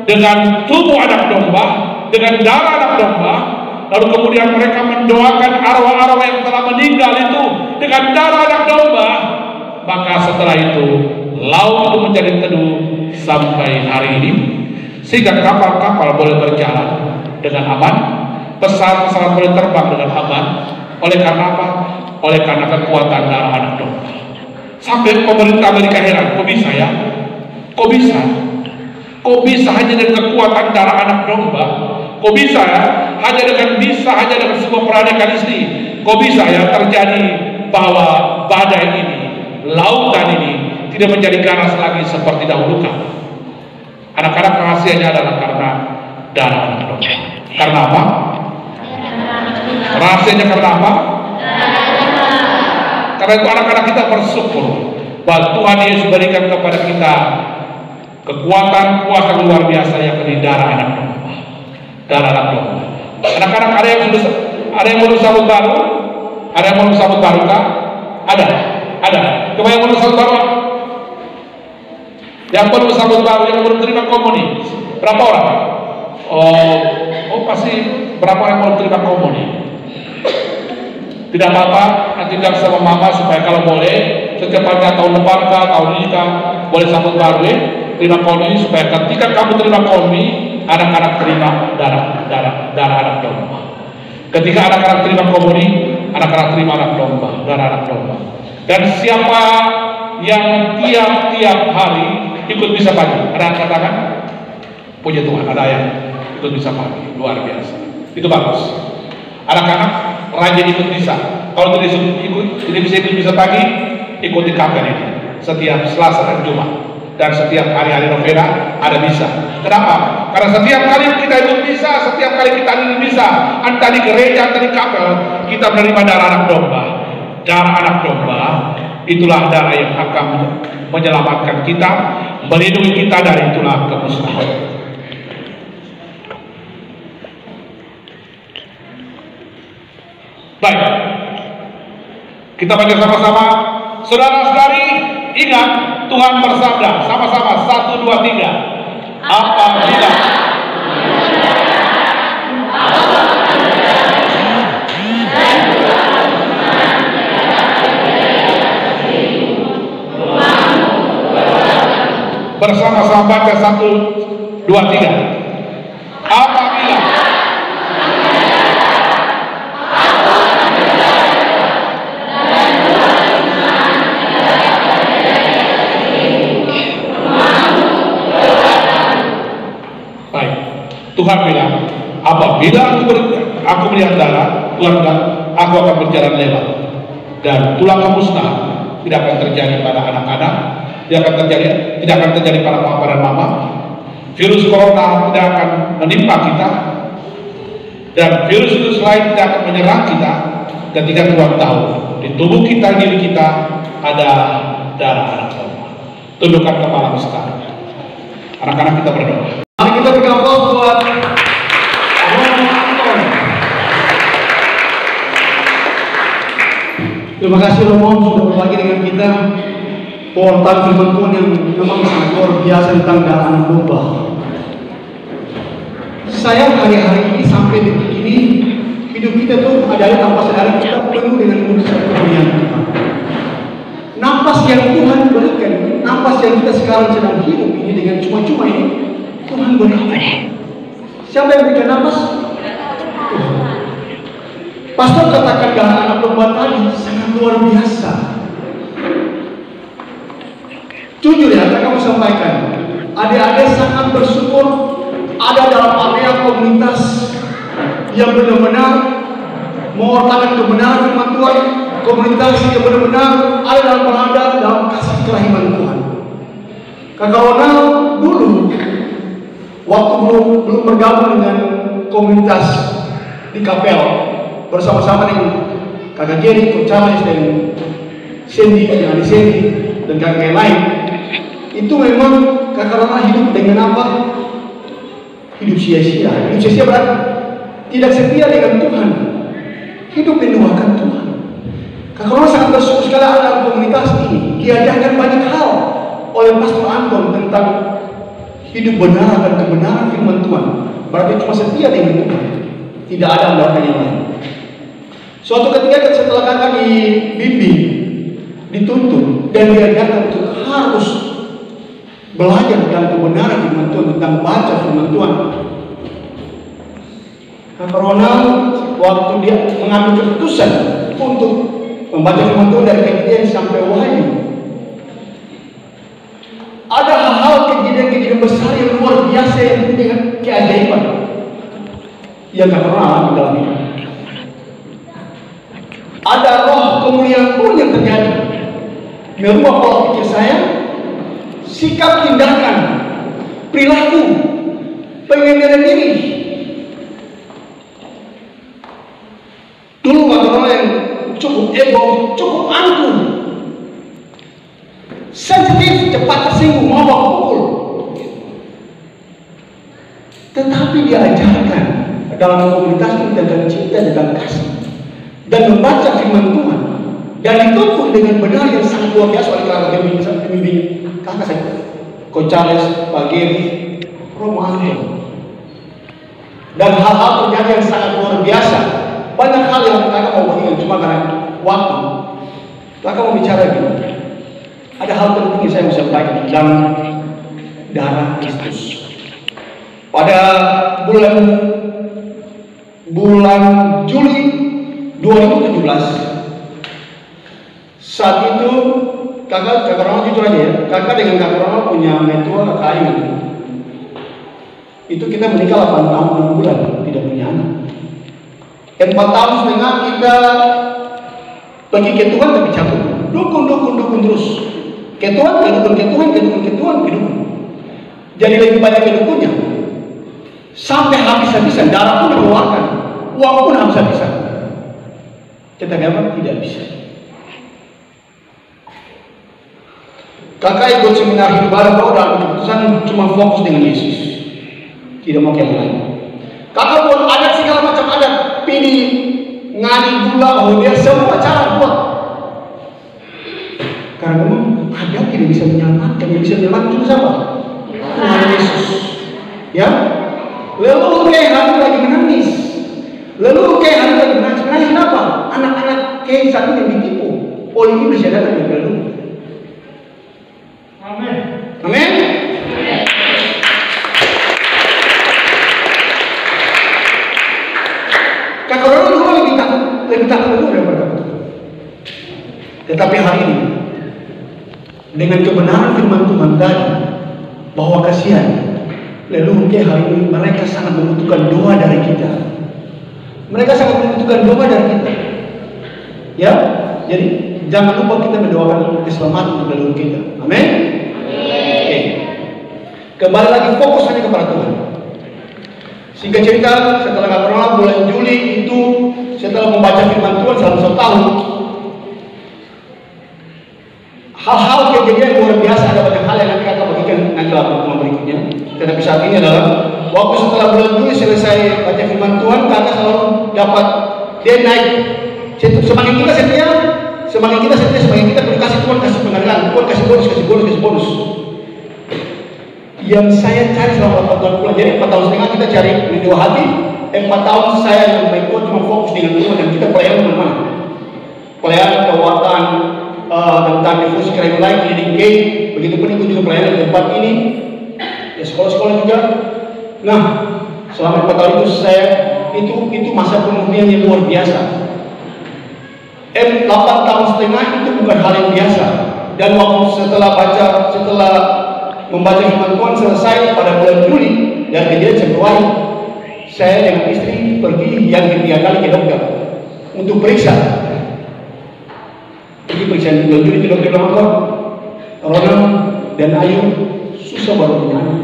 dengan tubuh anak domba, dengan darah anak domba. Lalu kemudian mereka mendoakan arwah-arwah yang telah meninggal itu dengan darah anak domba. Maka setelah itu laut itu menjadi teduh sampai hari ini, sehingga kapal-kapal boleh berjalan dengan aman, pesawat-pesawat boleh terbang dengan aman. Oleh karena apa? Oleh karena kekuatan darah anak domba. Sampai pemerintah Amerika heran, kok bisa ya? Kok bisa? Kok bisa hanya dengan kekuatan darah anak domba? Kok bisa ya? Hanya dengan sebuah perayaan Ekaristi, kok bisa ya terjadi bahwa badai ini, lautan ini tidak menjadi ganas lagi seperti dahulu kan? Anak-anak, rahasianya adalah karena darah anak domba. Karena apa? Rahasianya karena apa? Karena itu anak-anak kita bersyukur bahwa Tuhan Yesus berikan kepada kita kekuatan kuasa luar biasa yang dari darah anak domba. Darah anak domba. Anak-anak, ada yang belum sambut baru? Ada yang belum sambut baru kah? Ada. Coba yang belum sambut baru? Yang belum sambut baru, yang belum terima komuni, berapa orang? Oh pasti berapa orang yang belum terima komuni? Tidak apa-apa, nanti bilang sama mama supaya kalau boleh setiap tahun depan kah, tahun ini kah, boleh sambut baru ya, terima komuni, supaya ketika kamu terima komuni, anak-anak terima darah anak domba. Ketika anak-anak terima komuni, anak-anak terima anak domba, darah anak domba. Dan siapa yang tiap-tiap hari ikut misa pagi? Ada yang katakan? Puji Tuhan, ada yang ikut misa pagi, luar biasa. Itu bagus. Anak-anak rajin ikut misa. Kalau tidak bisa ikut misa pagi, ikuti kapel ini setiap Selasa dan Jumat, dan setiap hari-hari novena ada misa. Kenapa? Karena setiap kali kita ikut misa, setiap kali kita ikut misa, entah di gereja, entah di kapel, kita menerima darah anak domba. Darah anak domba itulah darah yang akan menyelamatkan kita, melindungi kita dari itulah kemusnahan. Baik, kita baca sama-sama. Saudara-saudari, ingat Tuhan bersabda, sama-sama 1, 2, 3. Apabila bersama-sama baca 1, 2, 3. Apabila Tuhan bilang, apabila aku melihat darah, Tuhan bilang, aku akan berjalan lewat, dan tulang kemusnahan tidak akan terjadi pada anak-anak, tidak akan terjadi pada papa dan mama, virus corona tidak akan menimpa kita, dan virus lain tidak akan menyerang kita ketika Tuhan tahu di tubuh kita, diri kita ada darah anak domba. Tundukkan kepala sekarang. Anak-anak kita berdoa. Mari kita berikan aplaus buat Romo Anton. Terima kasih Romo sudah berbagi dengan kita tentang firman Tuhan yang memang sangat luar biasa tentang darah anak domba. Saya hari-hari ini sampai detik ini hidup kita tuh adalah tanpa sadar kita penuh dengan mujizat kemuliaan Tuhan. Napas yang Tuhan berikan, napas yang kita sekarang sedang hidup ini dengan cuma-cuma ini Tuhan berikan. Siapa yang berikan napas? Tuhan. Pastor katakan darah anak domba tadi sangat luar biasa. Jujur ya, saya mau sampaikan, adik-adik sangat bersyukur ada dalam area komunitas yang benar-benar mengorbankan kebenaran firman Tuhan, komunitas yang benar-benar ada dalam berada dalam kasih kelahiran Tuhan. Kakak Ronald dulu waktu belum bergabung dengan komunitas di Kapel bersama-sama dengan kakak Jerry, Coach Charles dan Cindy, dengan Cindy dan kakak lain, itu memang kakak Ronald hidup dengan apa? Hidup sia-sia. Hidup sia-sia berarti tidak setia dengan Tuhan, hidup menduakan Tuhan. Kakak Ronald sangat bersyukur sekali ada dalam komunitas ini. Diajarkan banyak hal oleh Pastor Anton tentang hidup benar dan kebenaran firman Tuhan. Berarti cuma setia dengan Tuhan, tidak ada belakang yang lain. Suatu ketika setelah kakak dibimbing, dituntun dan diajarkan untuk harus belajar tentang kebenaran firman Tuhan, tentang baca firman Tuhan. Kakak Ronald waktu dia mengambil keputusan untuk membaca firman Tuhan dari Kejadian sampai Wahyu, ada hal-hal kejadian-kejadian besar yang luar biasa yang dengan keajaiban yang Kakak Ronald alami dalam hidup. Ada roh kemuliaan pun yang terjadi merubah pola pikir saya, sikap, tindakan, perilaku, pengendalian diri. Dulu orang yang cukup ego, cukup angkuh, sensitif, cepat tersinggung, mau pukul. Tetapi diajarkan dalam komunitas ini tentang cinta, tentang kasih, dan membaca firman Tuhan, dan dituntun dengan benar yang sangat luar biasa oleh kakak pembimbing kakak saya, Coach Charles, Pak Gary, Romo Anton. Dan hal-hal terjadi yang sangat luar biasa. Banyak hal yang kakak mau bagikan, cuma karena waktu kakak mau bicara gini. Ada hal penting yang saya mau sampaikan tentang darah Kristus. Pada bulan Juli 2017, saat itu kakak Ronald jujur aja ya, kakak dengan kakak Ronald punya mertua kakak Ayu. Itu kita menikah 8 tahun 6 bulan tidak punya anak. 4 tahun setengah kita pergi ke Tuhan tapi cabut, dukun terus. Ke Tuhan. Jadi lebih banyak ke dukunnya. Sampai habis-habisan, darah pun mengeluarkan, uang pun habis-habisan. Tetapi apa? Tidak bisa. Kakak ikut seminar hidup baru dalam keputusan cuma fokus dengan Yesus, tidak mau yang lain. Kakak buat adat segala macam adat, pilih ngani gula, dia semua cara buat. Karena memang adat tidak bisa menyelamatkan, yang bisa menyelamatkan itu siapa? Tuhan Yesus. Ya, lalu kayak hari lagi menangis. Menangis kenapa? Anak-anak kayak saat ini ditipu oleh iblis yang datang dari lalu. Amin. Amin. Kakak orang dulu lebih takut dulu daripada Tuhan. Tetapi hari ini dengan kebenaran firman Tuhan tadi bahwa kasihan, lalu mungkin hari ini mereka sangat membutuhkan doa dari kita. Mereka sangat membutuhkan doa dari kita. Ya, jadi jangan lupa kita mendoakan keselamatan untuk leluhur kita. Amin. Okay. Kembali lagi fokus hanya kepada Tuhan. Singkat cerita, setelah nggak pernah bulan Juli itu, setelah membaca firman Tuhan selama 1 tahun, hal-hal kejadian luar biasa, ada banyak hal yang nanti akan bagikan nanti dalam pertemuan berikutnya. Tetapi saat ini adalah waktu setelah bulan Juli selesai baca firman Tuhan, kakak selalu dapat dia naik. Semakin kita setia, semakin kita kasih Tuhan, kasih penghargaan, Tuhan kasih bonus. Yang saya cari selama 4 tahun pulang, jadi 4 tahun setengah kita cari video hati. 4 tahun saya yang baik Tuhan cuma fokus dengan Tuhan, dan kita pelayanan kemana-mana. Pelayanan kekuatan tentang difusi keren lain, leading gate, begitu pun ikut juga pelayanan di tempat ini, ya sekolah-sekolah juga. Nah, selama 4 tahun itu saya itu masa pemurnian yang luar biasa. 8 tahun setengah itu bukan hal yang biasa. Dan waktu setelah membaca firman Tuhan selesai pada bulan Juli dan kejadian Februari, saya dengan istri pergi yang ketiga kali ke dokter untuk periksa. Pergi periksa di bulan Juli ke dokter bilang, Rona dan Ayu susah baru punya anak.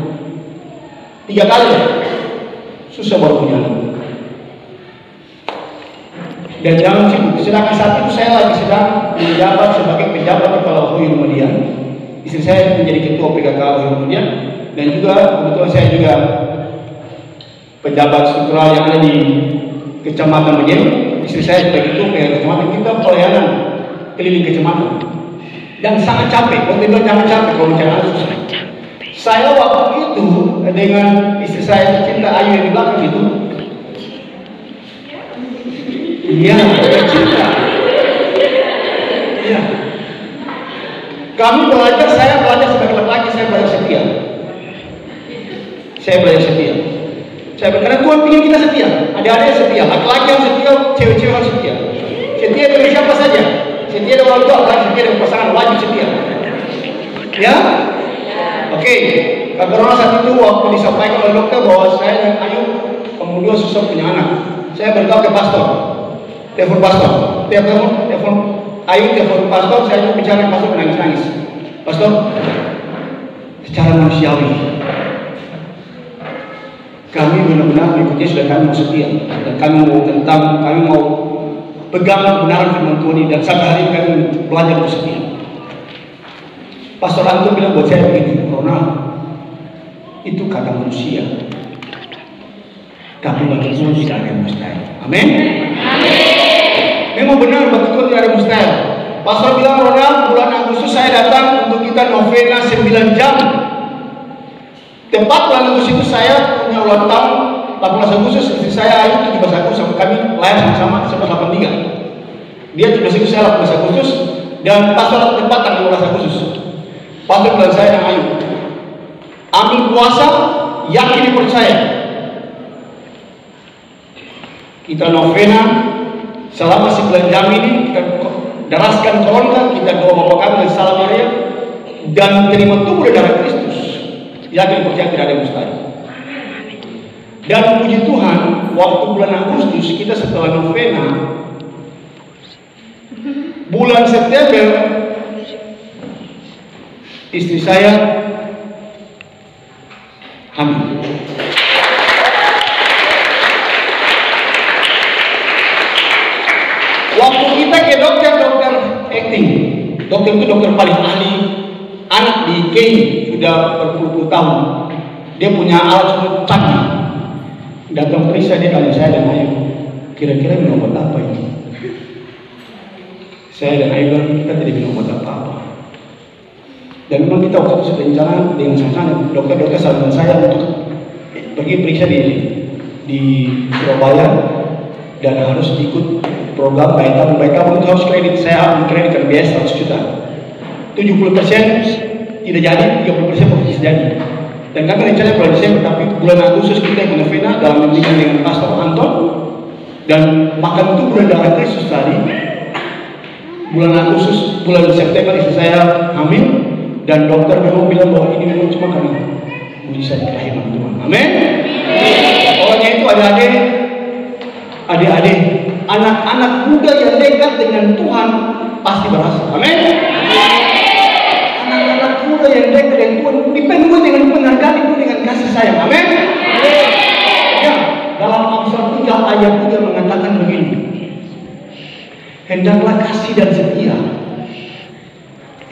3 kali susah baru punya anak. Dan jangan sibuk. Sedangkan saat itu saya lagi sedang menjabat sebagai pejabat kepala Hui Muhammadiyah. Istri saya menjadi ketua PKK Hui Muhammadiyah, dan juga kebetulan saya juga pejabat struktural yang ada di Kecamatan Mejen. Istri saya sebagai ketua PKK Kecamatan, kita pelayanan keliling kecamatan. Dan sangat capek. Waktu itu jangan capek kalau bicara susah. Saya waktu itu dengan istri saya tercinta Ayu yang di belakang itu. Iya, cinta. Iya. Kami belajar, saya belajar sebagai laki-laki, saya belajar setia. Karena Tuhan ingin kita setia. Adik-adik setia, laki-laki yang setia, cewek-cewek harus setia. Setia dengan siapa saja. Setia dengan orang tua, apalagi setia dengan pasangan, wajib setia. Ya? Oke. Karena saat itu waktu disampaikan oleh dokter bahwa saya dan Ayu kemudian susah punya anak, saya beritahu ke pastor. Telepon Ayu, telepon pastor, saya juga bicara dengan pastor, menangis-nangis. Pastor, secara manusiawi, kami benar-benar mengikuti sudah kami mau setia, dan kami mau pegang kebenaran firman Tuhan ini, dan sampai hari ini kami belajar untuk setia. Pastor Anton bilang buat saya begini, Ronald, itu kata manusia, tapi bagi Tuhan tidak ada yang mustahil. Amin. Memang benar, bagi Tuhan tidak ada mustahil. Pastor bilang, Ronald, bulan Agustus saya datang untuk kita novena 9 jam. Tepat bulan Agustus itu saya punya ulang tahun 18 Agustus, istri saya Ayu 17 Agustus, sama kami layar sama 83. Dia 17 Agustus, saya 18 Agustus, dan pastor tepat tanggal 15 Agustus. Pastor bilang saya dan Ayu, ambil puasa, yakin percaya. Kita novena selama 9 jam ini, kita daraskan koronta, kita doa Bapa Kami dan Salam Maria, dan terima tubuh dan darah Kristus. Yakin percaya tidak ada yang mustahil. Dan puji Tuhan, waktu bulan Agustus kita setelah novena, bulan September istri saya hamil. Waktu kita ke dokter acting, dokter itu dokter paling ahli anak di KI, sudah berpuluh-puluh tahun. Dia punya alat semua canggih. Datang periksa, dia tanya saya dan Ayu, kira-kira minum obat apa ini? Saya dan Ayu bilang, kita tidak minum obat apa-apa. Dan memang kita waktu itu sudah rencana dengan sama-sama dokter-dokter saran saya untuk pergi periksa di Surabaya, dan harus ikut program bayi tabung itu harus kredit. Saya ambil kredit kan biasa 100 juta. 70% tidak jadi, 30% bisa jadi. Dan kami rencana bulan Desember, tapi bulan Agustus kita yang novena dalam bimbingan dengan Pastor Anton, dan makan itu bulan darah Kristus tadi. Bulan Agustus, bulan September istri saya hamil, dan dokter memang bilang bahwa ini memang cuma kami mujizat kelahiran Tuhan. Amin. Pokoknya itu adik-adik, anak-anak muda yang dekat dengan Tuhan pasti berhasil. Amin. Anak-anak muda yang dekat dengan Tuhan dipenuhi dengan penghargaan, dipenuhi dengan kasih sayang. Amin. Ya, dalam Amsal 3 ayat 3 mengatakan begini. Hendaklah kasih dan setia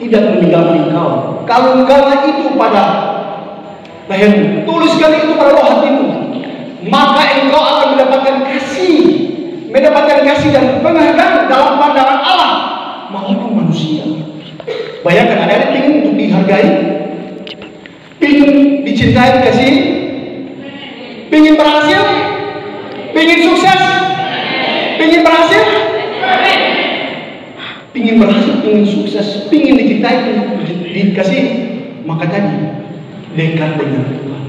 tidak meninggalkan engkau. Kalau engkau itu pada lehermu, tuliskan itu pada loh hatimu, maka engkau akan mendapatkan kasih dan penghargaan dalam pandangan Allah maupun manusia. Bayangkan adik-adik ingin untuk dihargai, ingin dicintai, kasih, ingin berhasil, ingin sukses, ingin berhasil, ingin berhasil, ingin sukses, ingin dicintai, dikasih, maka tadi dekat dengan Tuhan.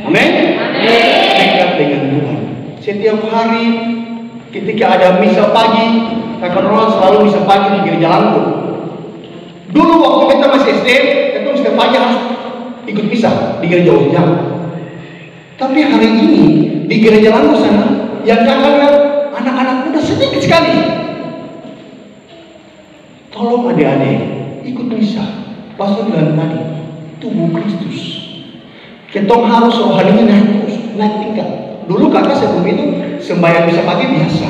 Amin. Dekat dengan Tuhan. Setiap hari ketika ada misa pagi, kakak Ronald selalu misa pagi di gereja Langkung. Dulu waktu kita masih SD, kita setiap pagi harus ikut misa di gereja Ujang. Tapi hari ini di gereja Langkung sana yang jaga anak-anak muda sedikit sekali. Tolong adik-adik ikut misa. Pastor bilang tadi, tubuh Kristus. Kita harus rohaninya naik tingkat. Dulu kakak sebelum itu sembahyang misa pagi biasa.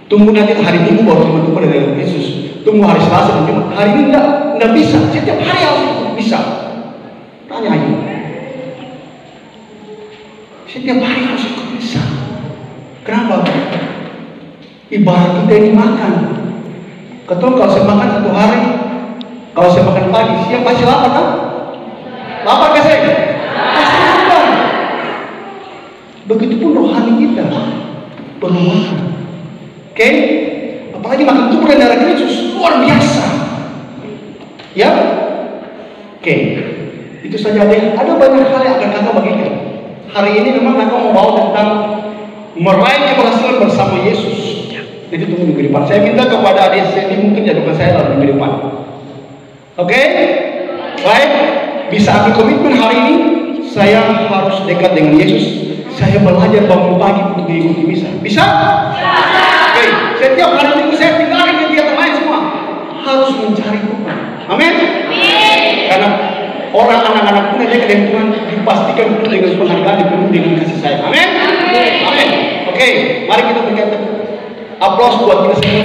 Tunggu nanti hari Minggu baru teman-teman dari Yesus. Tunggu hari Selasa dan Jumat. Hari ini enggak bisa. Setiap hari harus bisa. Tanya aja. Setiap hari harus ikut misa. Kenapa? Ibarat kita ini makan. Ketemu kalau saya makan satu hari, kalau saya makan pagi, siang pasti lapar kan? Lapar gak saya? Pasti lapar. Begitupun rohani kita perlu makan. Oke? Apalagi makan tubuh dan darah Kristus luar biasa. Ya? Oke. Itu saja deh. Ada banyak hal yang akan kakak bagikan. Hari ini memang kakak mau bawa tentang meraih keberhasilan bersama Yesus. Jadi tunggu minggu depan. Saya minta kepada adik saya ini mungkin jadikan saya dalam minggu depan. Oke? Baik. Bisa ambil komitmen hari ini. Saya harus dekat dengan Yesus. Saya belajar bangun pagi untuk mengikuti misa. Bisa? Oke. Setiap hari minggu saya tinggalkan kegiatan lain semua. Harus mencari Tuhan. Amin. Karena orang anak-anak pun ada dengan Tuhan dipastikan penuh dengan penghargaan, dipenuhi dengan kasih sayang. Amin. Amin. Oke. Mari kita berikan aplaus buat kita semua.